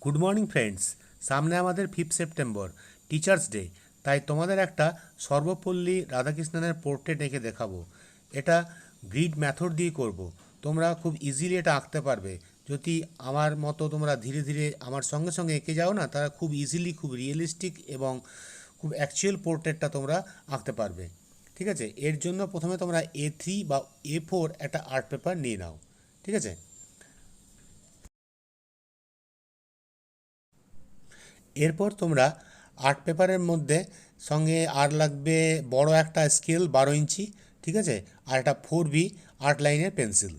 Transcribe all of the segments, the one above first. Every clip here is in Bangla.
গুড মর্নিং ফ্রেন্ডস, সামনে আমাদের 5 সেপ্টেম্বর টিচার্স ডে। তাই তোমাদের একটা সর্বপল্লী রাধাকৃষ্ণনের পোর্ট্রেট এঁকে দেখাবো। এটা গ্রিড মেথড দিয়ে করব। তোমরা খুব ইজিলি এটা আঁকতে পারবে। যদি আমার মতো তোমরা ধীরে ধীরে আমার সঙ্গে সঙ্গে এঁকে যাও না, তারা খুব ইজিলি, খুব রিয়েলিস্টিক এবং খুব অ্যাকচুয়াল পোর্ট্রেটটা তোমরা আঁকতে পারবে। ঠিক আছে, এর জন্য প্রথমে তোমরা A3 বা A4 একটা আর্ট পেপার নিয়ে নাও। ঠিক আছে, এরপর তোমরা আর্ট পেপারের মধ্যে সঙ্গে আর লাগবে বড় একটা স্কেল 12 ইঞ্চি। ঠিক আছে, আর একটা 4B আর্ট লাইনের পেন্সিল।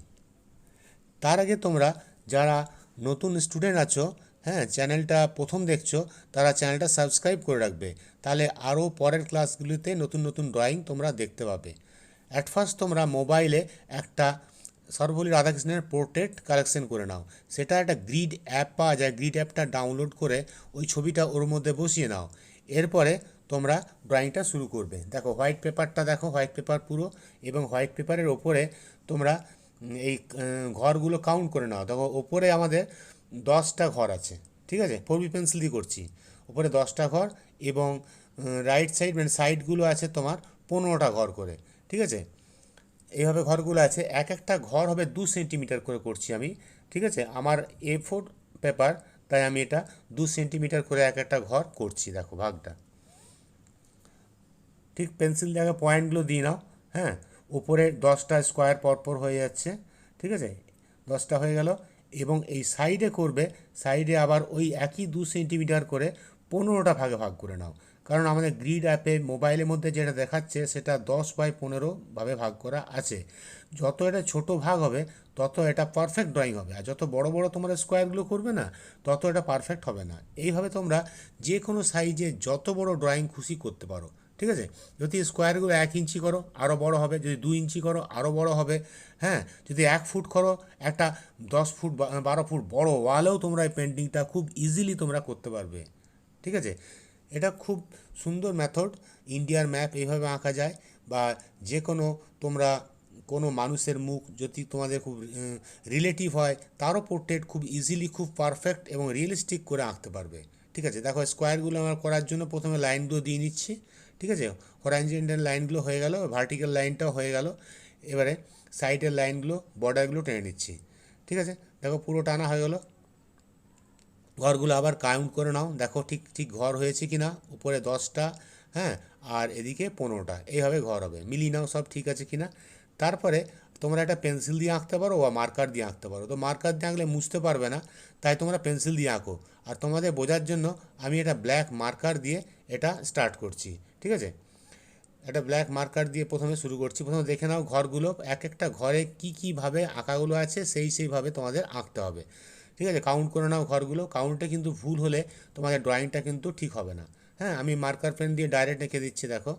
তার আগে তোমরা যারা নতুন স্টুডেন্ট আছো, হ্যাঁ, চ্যানেলটা প্রথম দেখছো, তারা চ্যানেলটা সাবস্ক্রাইব করে রাখবে। তাহলে আরও পরের ক্লাসগুলিতে নতুন নতুন ড্রয়িং তোমরা দেখতে পাবে। অ্যাট ফার্স্ট তোমরা মোবাইলে একটা সর্বপল্লী রাধাকৃষ্ণের পোর্ট্রেট কালেকশন করে নাও। সেটা একটা গ্রিড অ্যাপ পাওয়া যায়, গ্রিড অ্যাপটা ডাউনলোড করে ওই ছবিটা ওর মধ্যে বসিয়ে নাও। এরপরে তোমরা ড্রয়িংটা শুরু করবে। দেখো হোয়াইট পেপারটা, দেখো হোয়াইট পেপার পুরো, এবং হোয়াইট পেপারের ওপরে তোমরা এই ঘরগুলো কাউন্ট করে নাও। দেখো ওপরে আমাদের 10টা ঘর আছে। ঠিক আছে, 4B পেন্সিল দিয়ে করছি। ওপরে 10টা ঘর এবং রাইট সাইড মানে সাইডগুলো আছে তোমার 15টা ঘর করে। ঠিক আছে, এইভাবে ঘরগুলো আছে। এক একটা ঘর হবে 2 সেন্টিমিটার করে করছি আমি। ঠিক আছে, আমার A4 পেপার, তাই আমি এটা 2 সেন্টিমিটার করে এক একটা ঘর করছি। দেখো ভাগটা ঠিক পেন্সিল দিয়ে আগে পয়েন্টগুলো দিয়ে নাও। হ্যাঁ, উপরে 10টা স্কোয়ার পরপর হয়ে যাচ্ছে। ঠিক আছে, 10টা হয়ে গেল। এবং এই সাইডে করবে, সাইডে আবার ওই একই 2 সেন্টিমিটার করে 15টা ভাগে ভাগ করে নাও। কারণ আমাদের গ্রিড অ্যাপে মোবাইলের মধ্যে যেটা দেখাচ্ছে সেটা 10/15 ভাবে ভাগ করা আছে। যত এটা ছোট ভাগ হবে তত এটা পারফেক্ট ড্রয়িং হবে, আর যত বড় বড় তোমরা স্কোয়ারগুলো করবে না, তত এটা পারফেক্ট হবে না। এইভাবে তোমরা যে কোনো সাইজে যত বড় ড্রয়িং খুশি করতে পারো। ঠিক আছে, যদি স্কোয়ারগুলো 1 ইঞ্চি করো আরও বড় হবে, যদি 2 ইঞ্চি করো আরও বড় হবে। হ্যাঁ, যদি 1 ফুট করো, একটা 10 ফুট 12 ফুট বড় ওয়ালেও তোমরা এই পেন্টিংটা খুব ইজিলি তোমরা করতে পারবে। ঠিক আছে, এটা খুব সুন্দর মেথড। ইন্ডিয়ার ম্যাপ এইভাবে আঁকা যায়, বা যে কোনো তোমরা কোনো মানুষের মুখ যদি তোমাদের খুব রিলেটিভ হয়, তারও পোর্ট্রেট খুব ইজিলি, খুব পারফেক্ট এবং রিয়েলিস্টিক করে আঁকতে পারবে। ঠিক আছে, দেখো স্কোয়ারগুলো আমার করার জন্য প্রথমে লাইনগুলো দিয়ে নিচ্ছি। ঠিক আছে, হরাইজন্টাল লাইনগুলো হয়ে গেল, ভার্টিক্যাল লাইনটাও হয়ে গেল। এবারে সাইডের লাইনগুলো, বর্ডারগুলো টেনে নিচ্ছি। ঠিক আছে, দেখো পুরো টানা হয়ে গেল। ঘরগুলো আবার কাউন্ট করে নাও, দেখো ঠিক ঠিক ঘর হয়েছে কি না। উপরে 10টা, হ্যাঁ, আর এদিকে 15টা, এইভাবে ঘর হবে। মিলিয়ে নাও সব ঠিক আছে কি না। তারপরে তোমরা একটা পেন্সিল দিয়ে আঁকতে পারো বা মার্কার দিয়ে আঁকতে পারো। তো মার্কার দিয়ে আঁকলে মুছতে পারবে না, তাই তোমরা পেন্সিল দিয়ে আঁকো। আর তোমাদের বোঝার জন্য আমি এটা ব্ল্যাক মার্কার দিয়ে এটা স্টার্ট করছি। ঠিক আছে, একটা ব্ল্যাক মার্কার দিয়ে প্রথমে শুরু করছি। প্রথমে দেখে নাও ঘরগুলো, এক একটা ঘরে কী কীভাবে আঁকাগুলো আছে সেইভাবে তোমাদের আঁকতে হবে। ঠিক আছে, কাউন্ট করে নাও ঘরগুলো। কাউন্টে কিন্তু ভুল হলে তোমাদের ড্রয়িংটা কিন্তু ঠিক হবে না। হ্যাঁ, আমি মার্কার পেন দিয়ে ডাইরেক্ট এঁকে দিচ্ছি, দেখো।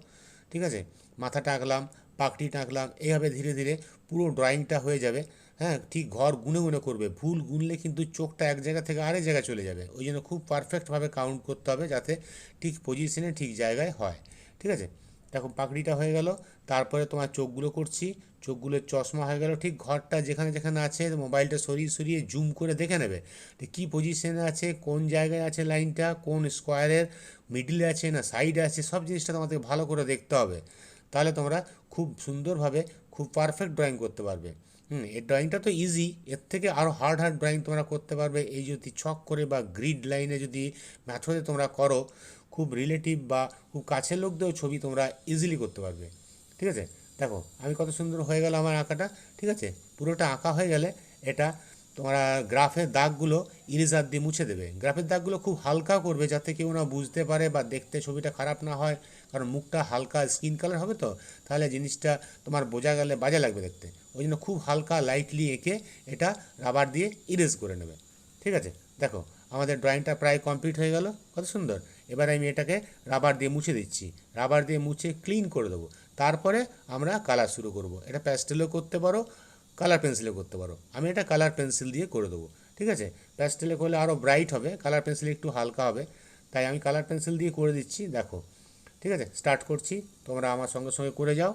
ঠিক আছে, মাথাটা আঁকলাম, পাকড়িটা আঁকলাম, এইভাবে ধীরে ধীরে পুরো ড্রয়িংটা হয়ে যাবে। হ্যাঁ, ঠিক ঘর গুনে গুনে করবে, ভুল গুনলে কিন্তু চোখটা এক জায়গা থেকে আরেক জায়গায় চলে যাবে। ওই জন্য খুব পারফেক্টভাবে কাউন্ট করতে হবে, যাতে ঠিক পজিশনে ঠিক জায়গায় হয়। ঠিক আছে, দেখো পাকড়িটা হয়ে গেল। তারপরে তোমার চোখগুলো করছি, চোখগুলোর চশমা হয়ে গেল। ঠিক ঘরটা যেখানে যেখানে আছে মোবাইলটা সরিয়ে সরিয়ে জুম করে দেখে নেবে যে কী পজিশনে আছে, কোন জায়গায় আছে লাইনটা, কোন স্কোয়ারের মিডিলে আছে না সাইডে আছে। সব জিনিসটা তোমাদের ভালো করে দেখতে হবে, তাহলে তোমরা খুব সুন্দরভাবে খুব পারফেক্ট ড্রয়িং করতে পারবে। এই ড্রয়িংটা তো ইজি, এর থেকে আরও হার্ড হার্ড ড্রয়িং তোমরা করতে পারবে। এই যদি ছক করে বা গ্রিড লাইনে যদি মেথডে তোমরা করো, খুব রিলেটিভ বা খুব কাছের লোকদেরও ছবি তোমরা ইজিলি করতে পারবে। ঠিক আছে, দেখো আমি কত সুন্দর হয়ে গেল আমার আঁকাটা। ঠিক আছে, পুরোটা আঁকা হয়ে গেলে এটা তোমরা গ্রাফের দাগগুলো ইরেজার দিয়ে মুছে দেবে। গ্রাফের দাগগুলো খুব হালকা করবে, যাতে কেউ না বুঝতে পারে বা দেখতে ছবিটা খারাপ না হয়। কারণ মুখটা হালকা স্কিন কালার হবে, তো তাহলে জিনিসটা তোমার বোঝা গেলে বাজে লাগবে দেখতে। ওই জন্য খুব হালকা লাইটলি এঁকে এটা রাবার দিয়ে ইরেজ করে নেবে। ঠিক আছে, দেখো আমাদের ড্রয়িংটা প্রায় কমপ্লিট হয়ে গেল, কত সুন্দর। এবার আমি এটাকে রাবার দিয়ে মুছে দিচ্ছি, রাবার দিয়ে মুছে ক্লিন করে দেবো। তারপরে আমরা কালার শুরু করব। এটা প্যাস্টেলও করতে পারো, কালার পেন্সিলও করতে পারো। আমি এটা কালার পেন্সিল দিয়ে করে দেবো। ঠিক আছে, প্যাস্টেলে করলে আরও ব্রাইট হবে, কালার পেন্সিলে একটু হালকা হবে, তাই আমি কালার পেন্সিল দিয়ে করে দিচ্ছি। দেখো, ঠিক আছে, স্টার্ট করছি, তোমরা আমার সঙ্গে সঙ্গে করে যাও।